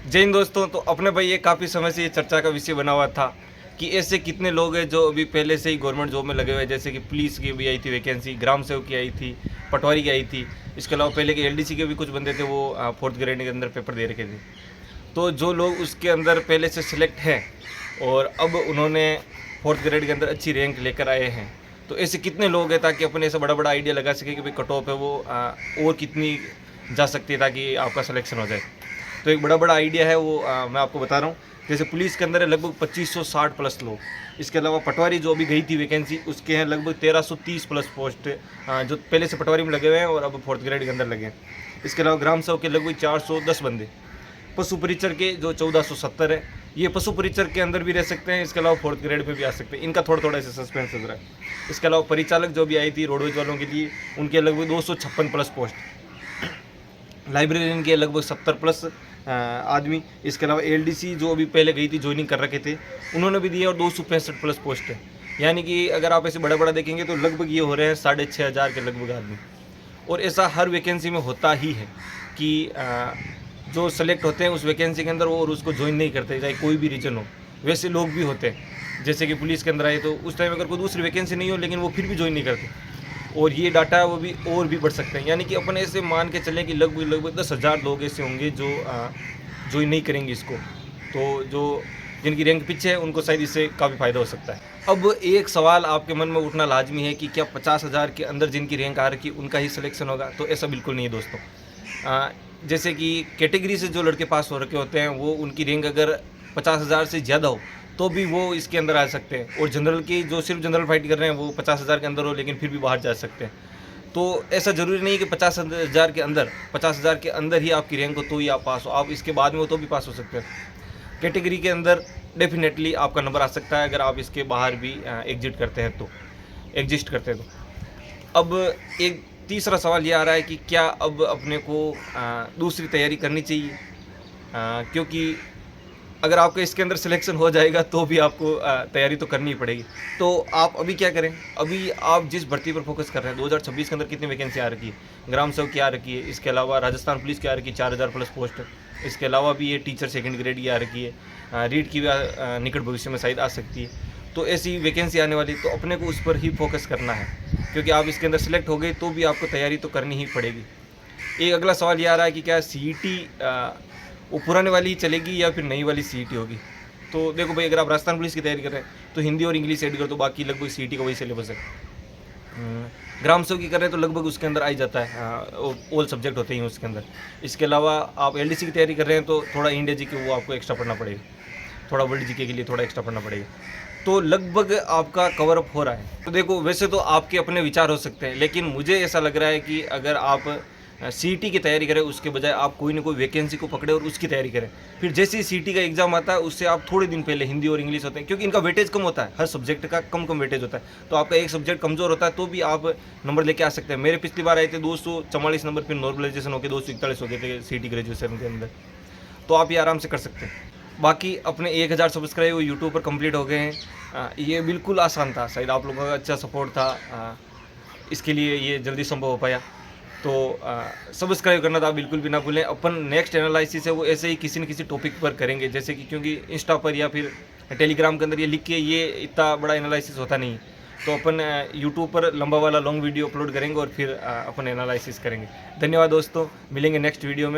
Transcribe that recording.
जय हिंद दोस्तों। तो अपने भाई ये काफ़ी समय से ये चर्चा का विषय बना हुआ था कि ऐसे कितने लोग हैं जो अभी पहले से ही गवर्नमेंट जॉब में लगे हुए हैं। जैसे कि पुलिस की भी आई थी वैकेंसी, ग्राम सेवक की आई थी, पटवारी की आई थी। इसके अलावा पहले के एलडीसी के भी कुछ बंदे थे, वो फोर्थ ग्रेड के अंदर पेपर दे रखे थे। तो जो लोग उसके अंदर पहले से सिलेक्ट हैं और अब उन्होंने फोर्थ ग्रेड के अंदर अच्छी रैंक लेकर आए हैं, तो ऐसे कितने लोग हैं ताकि अपने ऐसा बड़ा बड़ा आइडिया लगा सके कि भाई कट ऑफ है वो और कितनी जा सकती है ताकि आपका सिलेक्शन हो जाए। तो एक बड़ा आइडिया है वो मैं आपको बता रहा हूँ। जैसे पुलिस के अंदर है लगभग 2560 प्लस लोग। इसके अलावा पटवारी जो अभी गई थी वैकेंसी, उसके हैं लगभग 1330 प्लस पोस्ट जो पहले से पटवारी में लगे हुए हैं और अब फोर्थ ग्रेड के अंदर लगे हैं। इसके अलावा ग्राम सेवक के लगभग 410 बंदे। पशु परिचर के जो 1470 है, ये पशु परिचर के अंदर भी रह सकते हैं। इसके अलावा फोर्थ ग्रेड पे भी आ सकते हैं। इनका थोड़ा ऐसे सस्पेंस चल रहा है। इसके अलावा परिचालक जो भी आई थी रोडवेज वालों के लिए, उनके लगभग 256 प्लस पोस्ट। लाइब्रेरियन के लगभग 70 प्लस आदमी। इसके अलावा एलडीसी जो अभी पहले गई थी ज्वाइनिंग कर रखे थे, उन्होंने भी दिया और 265 प्लस पोस्ट है। यानी कि अगर आप ऐसे बड़ा देखेंगे तो लगभग ये हो रहे हैं 6500 के लगभग आदमी। और ऐसा हर वैकेंसी में होता ही है कि जो सेलेक्ट होते हैं उस वैकेंसी के अंदर वो और उसको ज्वाइन नहीं करते, चाहे कोई भी रीजन हो। वैसे लोग भी होते हैं, जैसे कि पुलिस के अंदर आए तो उस टाइम अगर कोई दूसरी वैकेंसी नहीं हो लेकिन वो फिर भी ज्वाइन नहीं करते। और ये डाटा है वो भी और भी बढ़ सकते हैं। यानी कि अपन ऐसे मान के चलें कि लगभग 10,000 लोग ऐसे होंगे जो ज्वाइन नहीं करेंगे इसको। तो जो जिनकी रैंक पीछे है उनको शायद इससे काफ़ी फ़ायदा हो सकता है। अब एक सवाल आपके मन में उठना लाजमी है कि क्या 50,000 के अंदर जिनकी रैंक आ रखी उनका ही सिलेक्शन होगा? तो ऐसा बिल्कुल नहीं है दोस्तों। जैसे कि कैटेगरी से जो लड़के पास हो रखे होते हैं वो उनकी रैंक अगर 50,000 से ज़्यादा हो तो भी वो इसके अंदर आ सकते हैं। और जनरल की जो सिर्फ जनरल फाइट कर रहे हैं वो 50,000 के अंदर हो लेकिन फिर भी बाहर जा सकते हैं। तो ऐसा ज़रूरी नहीं है कि 50,000 के अंदर ही आपकी रैंक हो तो ही आप पास हो। आप इसके बाद में हो तो भी पास हो सकते हैं। कैटेगरी के अंदर डेफिनेटली आपका नंबर आ सकता है अगर आप इसके बाहर भी एग्जिस्ट करते हैं तो। अब एक तीसरा सवाल ये आ रहा है कि क्या अब अपने को दूसरी तैयारी करनी चाहिए? क्योंकि अगर आपका इसके अंदर सिलेक्शन हो जाएगा तो भी आपको तैयारी तो करनी ही पड़ेगी। तो आप अभी क्या करें? अभी आप जिस भर्ती पर फोकस कर रहे हैं, 2026 के अंदर कितनी वैकेंसी आ रखी है? ग्राम सेवक की आ रखी है। इसके अलावा राजस्थान पुलिस की आ रखी है 4000 प्लस पोस्ट। इसके अलावा भी ये टीचर सेकंड ग्रेड की आ रखी है। रीड की भी निकट भविष्य में शायद आ सकती है। तो ऐसी वैकेंसी आने वाली, तो अपने को उस पर ही फोकस करना है क्योंकि आप इसके अंदर सेलेक्ट हो गए तो भी आपको तैयारी तो करनी ही पड़ेगी। एक अगला सवाल ये आ रहा है कि क्या सीईटी वो पुराने वाली चलेगी या फिर नई वाली सीईटी होगी? तो देखो भाई, अगर आप राजस्थान पुलिस की तैयारी कर रहे हैं तो हिंदी और इंग्लिश ऐड कर दो, बाकी लगभग सीईटी का वही सिलेबस है। ग्राम सेवक की कर रहे हैं तो लगभग उसके अंदर आ ही जाता है, ऑल सब्जेक्ट होते हैं उसके अंदर। इसके अलावा आप एलडीसी की तैयारी कर रहे हैं तो थोड़ा इंडिया जी के वो आपको एक्स्ट्रा पढ़ना पड़ेगा, थोड़ा वर्ल्ड जीके के लिए थोड़ा एक्स्ट्रा पढ़ना पड़ेगा। तो लगभग आपका कवर अप हो रहा है। तो देखो, वैसे तो आपके अपने विचार हो सकते हैं लेकिन मुझे ऐसा लग रहा है कि अगर आप सीईटी की तैयारी करें उसके बजाय आप कोई ना कोई वैकेंसी को पकड़े और उसकी तैयारी करें। फिर जैसे ही सीईटी का एग्जाम आता है उससे आप थोड़े दिन पहले हिंदी और इंग्लिश होते हैं, क्योंकि इनका वेटेज कम होता है, हर सब्जेक्ट का कम वेटेज होता है। तो आपका एक सब्जेक्ट कमज़ोर होता है तो भी आप नंबर लेके आ सकते हैं। मेरे पिछली बार आए थे 244 नंबर, फिर नॉर्मलाइजेशन होकर 241 हो गए थे सीईटी ग्रेजुएशन के अंदर। तो आप ये आराम से कर सकते हैं। बाकी अपने 1000 सब्सक्राइब वो यूट्यूब पर कंप्लीट हो गए हैं। ये बिल्कुल आसान था, शायद आप लोगों का अच्छा सपोर्ट था, इसके लिए ये जल्दी संभव हो पाया। तो सब्सक्राइब करना तो आप बिल्कुल भी ना भूलें। अपन नेक्स्ट एनालिसिस है वो ऐसे ही किसी न किसी टॉपिक पर करेंगे, जैसे कि क्योंकि इंस्टा पर या फिर टेलीग्राम के अंदर ये लिख के ये इतना बड़ा एनालिसिस होता नहीं। तो अपन यूट्यूब पर लंबा वाला लॉन्ग वीडियो अपलोड करेंगे और फिर अपन एनालिसिस करेंगे। धन्यवाद दोस्तों, मिलेंगे नेक्स्ट वीडियो में।